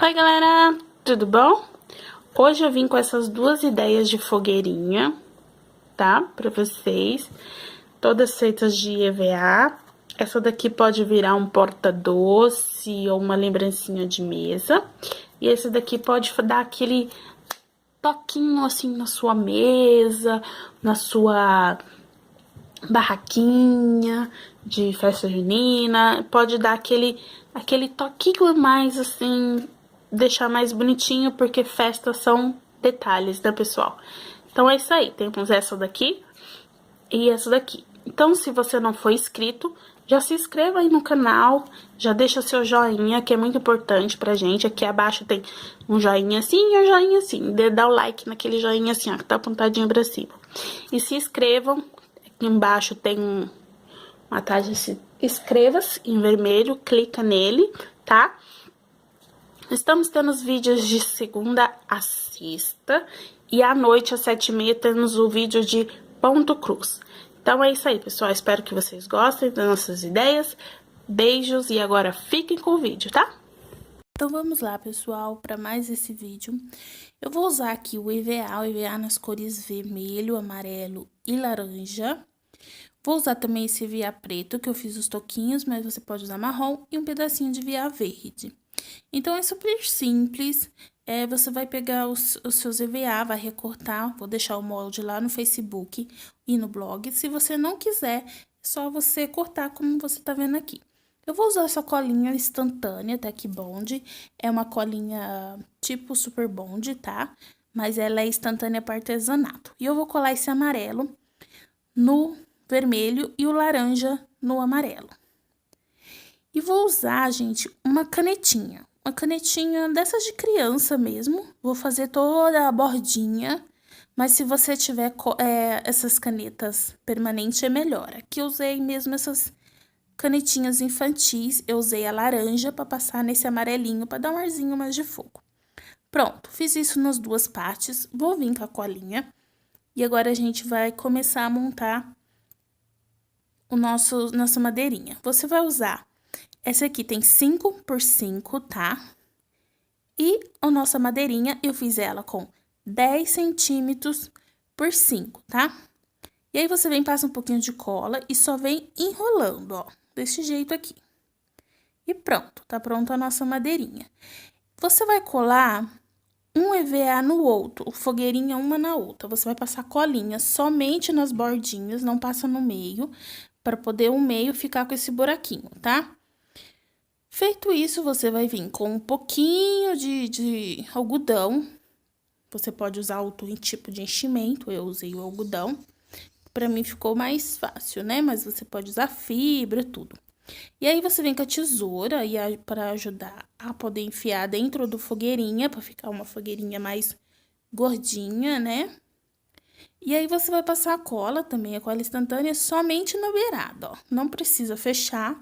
Oi galera, tudo bom? Hoje eu vim com essas duas ideias de fogueirinha, tá? Pra vocês, todas feitas de EVA. Essa daqui pode virar um porta-doce ou uma lembrancinha de mesa. E esse daqui pode dar aquele toquinho assim na sua mesa, na sua barraquinha de festa junina. Pode dar aquele toquinho a mais assim, deixar mais bonitinho, porque festas são detalhes, né, pessoal? Então é isso aí, temos essa daqui e essa daqui. Então, se você não for inscrito, já se inscreva aí no canal, já deixa seu joinha, que é muito importante pra gente. Aqui abaixo tem um joinha assim e um joinha assim. Dá o like naquele joinha assim, ó, que tá apontadinho pra cima. E se inscrevam, aqui embaixo tem uma taxa de inscreva-se em vermelho, clica nele, tá? Estamos tendo os vídeos de segunda a sexta e à noite às 7h30 temos o vídeo de ponto cruz. Então é isso aí, pessoal. Espero que vocês gostem das nossas ideias. Beijos e agora fiquem com o vídeo, tá? Então vamos lá, pessoal, para mais esse vídeo. Eu vou usar aqui o EVA nas cores vermelho, amarelo e laranja. Vou usar também esse EVA preto, que eu fiz os toquinhos, mas você pode usar marrom e um pedacinho de EVA verde. Então, é super simples. Você vai pegar os seus EVA, vai recortar, vou deixar o molde lá no Facebook e no blog. Se você não quiser, é só você cortar como você tá vendo aqui. Eu vou usar essa colinha instantânea, Tech Bond. É uma colinha tipo Super Bond, tá? Mas ela é instantânea para artesanato. E eu vou colar esse amarelo no vermelho e o laranja no amarelo. E vou usar, gente, uma canetinha dessas de criança mesmo. Vou fazer toda a bordinha, mas se você tiver essas canetas permanentes é melhor. Aqui eu usei mesmo essas canetinhas infantis, eu usei a laranja para passar nesse amarelinho, para dar um arzinho mais de fogo. Pronto, fiz isso nas duas partes, vou vir com a colinha. E agora a gente vai começar a montar nossa madeirinha. Você vai usar, essa aqui tem 5 por 5, tá? E a nossa madeirinha, eu fiz ela com 10 centímetros por 5, tá? E aí, você vem, passa um pouquinho de cola e só vem enrolando, ó, desse jeito aqui. E pronto, tá pronta a nossa madeirinha. Você vai colar um EVA no outro, fogueirinha uma na outra. Você vai passar colinha somente nas bordinhas, não passa no meio, para poder o meio ficar com esse buraquinho, tá? Feito isso, você vai vir com um pouquinho de algodão. Você pode usar outro tipo de enchimento, eu usei o algodão. Pra mim ficou mais fácil, né? Mas você pode usar fibra, tudo. E aí, você vem com a tesoura para ajudar a poder enfiar dentro do fogueirinha, para ficar uma fogueirinha mais gordinha, né? E aí, você vai passar a cola também, a cola instantânea, somente na beirada, ó. Não precisa fechar,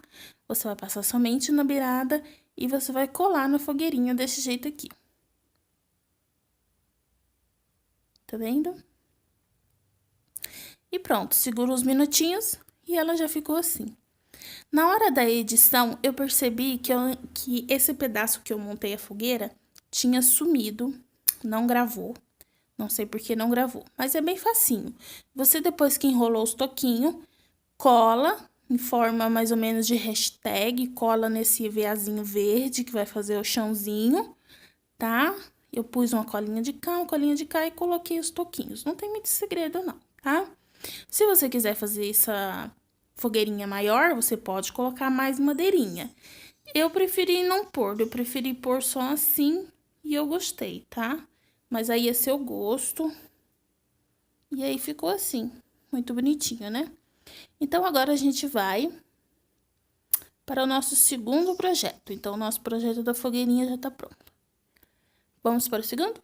você vai passar somente na beirada e você vai colar na fogueirinha desse jeito aqui. Tá vendo? E pronto, segura uns minutinhos e ela já ficou assim. Na hora da edição, eu percebi que esse pedaço que eu montei a fogueira tinha sumido, não gravou. Não sei por que não gravou, mas é bem facinho. Você, depois que enrolou os toquinhos, cola em forma mais ou menos de hashtag, cola nesse EVAzinho verde que vai fazer o chãozinho, tá? Eu pus uma colinha de cá e coloquei os toquinhos. Não tem muito segredo não, tá? Se você quiser fazer essa fogueirinha maior, você pode colocar mais madeirinha. Eu preferi não pôr, eu preferi pôr só assim e eu gostei, tá? Mas aí é seu gosto. E aí ficou assim, muito bonitinho, né? Então, agora a gente vai para o nosso segundo projeto. Então, o nosso projeto da fogueirinha já tá pronto. Vamos para o segundo?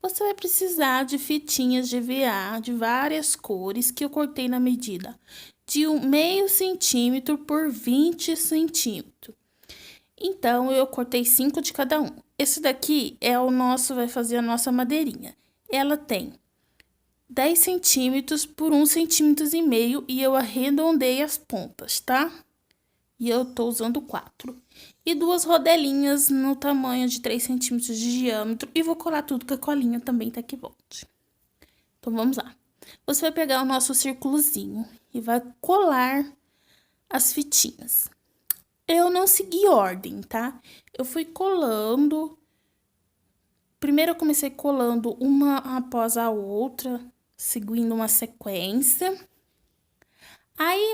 Você vai precisar de fitinhas de EVA de várias cores que eu cortei na medida de 0,5 centímetro por 20 centímetros. Então, eu cortei 5 de cada um. Esse daqui é o nosso, vai fazer a nossa madeirinha. Ela tem 10 centímetros por 1,5 centímetros e eu arredondei as pontas, tá? E eu tô usando 4. E 2 rodelinhas no tamanho de 3 centímetros de diâmetro. E vou colar tudo com a colinha também Tack Bond. Então, vamos lá. Você vai pegar o nosso círculozinho e vai colar as fitinhas. Eu não segui ordem, tá? Eu fui colando. Primeiro eu comecei colando uma após a outra, seguindo uma sequência.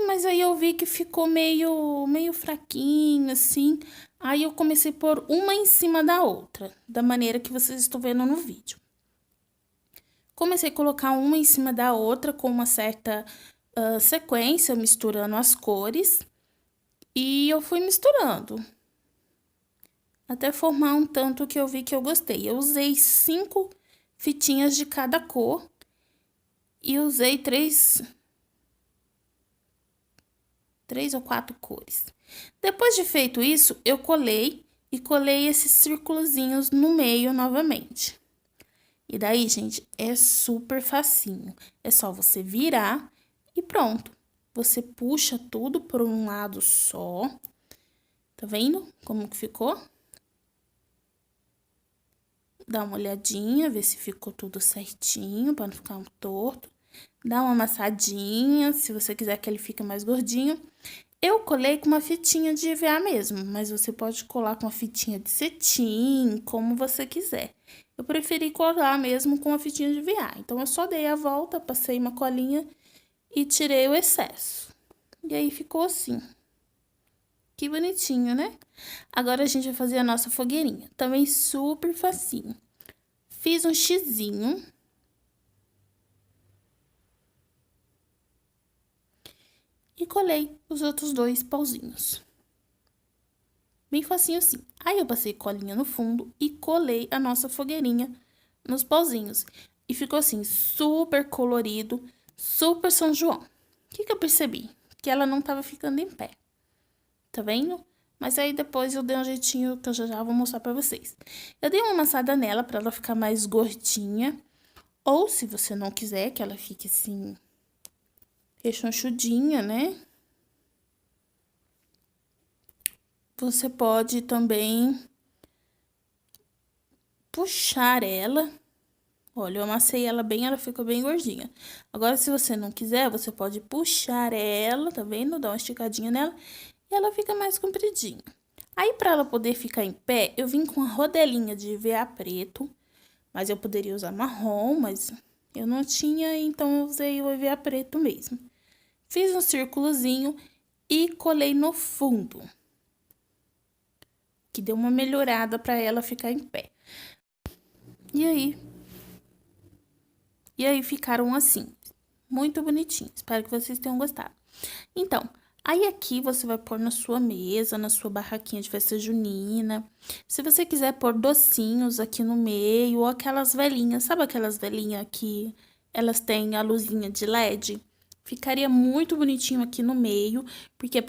Mas aí eu vi que ficou meio fraquinho, assim. Aí eu comecei a pôr uma em cima da outra, da maneira que vocês estão vendo no vídeo. Comecei a colocar uma em cima da outra com uma certa sequência, misturando as cores. E eu fui misturando, até formar um tanto que eu vi que eu gostei. Eu usei 5 fitinhas de cada cor e usei 3 ou 4 cores. Depois de feito isso, eu colei e colei esses círculozinhos no meio novamente. E daí, gente, é super facinho. É só você virar e pronto. Você puxa tudo por um lado só. Tá vendo como que ficou? Dá uma olhadinha, ver se ficou tudo certinho, para não ficar um torto. Dá uma amassadinha, se você quiser que ele fique mais gordinho. Eu colei com uma fitinha de EVA mesmo, mas você pode colar com uma fitinha de cetim, como você quiser. Eu preferi colar mesmo com uma fitinha de EVA. Então, eu só dei a volta, passei uma colinha e tirei o excesso. E aí, ficou assim. Que bonitinho, né? Agora, a gente vai fazer a nossa fogueirinha. Também super facinho. Fiz um xizinho. E colei os outros 2 pauzinhos. Bem facinho assim. Aí, eu passei colinha no fundo e colei a nossa fogueirinha nos pauzinhos. E ficou assim, super colorido, super São João. O que eu percebi? Que ela não tava ficando em pé. Tá vendo? Mas aí, depois, eu dei um jeitinho que eu já vou mostrar pra vocês. Eu dei uma amassada nela pra ela ficar mais gordinha. Ou, se você não quiser que ela fique assim, rechonchudinha, né? Você pode também puxar ela. Olha, eu amassei ela bem, ela ficou bem gordinha. Agora, se você não quiser, você pode puxar ela, tá vendo? Dar uma esticadinha nela e ela fica mais compridinha. Aí, pra ela poder ficar em pé, eu vim com a rodelinha de EVA preto, mas eu poderia usar marrom, mas eu não tinha, então eu usei o EVA preto mesmo. Fiz um círculozinho e colei no fundo, que deu uma melhorada pra ela ficar em pé. E aí ficaram assim, muito bonitinhos. Espero que vocês tenham gostado. Então, aí aqui você vai pôr na sua mesa, na sua barraquinha de festa junina. Se você quiser pôr docinhos aqui no meio, ou aquelas velhinhas, sabe aquelas velhinhas que elas têm a luzinha de LED? Ficaria muito bonitinho aqui no meio, porque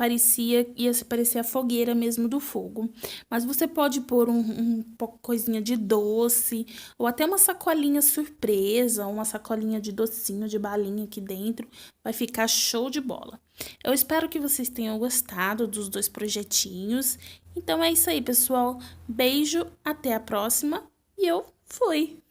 ia se parecer a fogueira mesmo do fogo. Mas você pode pôr coisinha de doce, ou até uma sacolinha surpresa, uma sacolinha de docinho, de balinha aqui dentro. Vai ficar show de bola. Eu espero que vocês tenham gostado dos 2 projetinhos. Então, é isso aí, pessoal. Beijo, até a próxima e eu fui!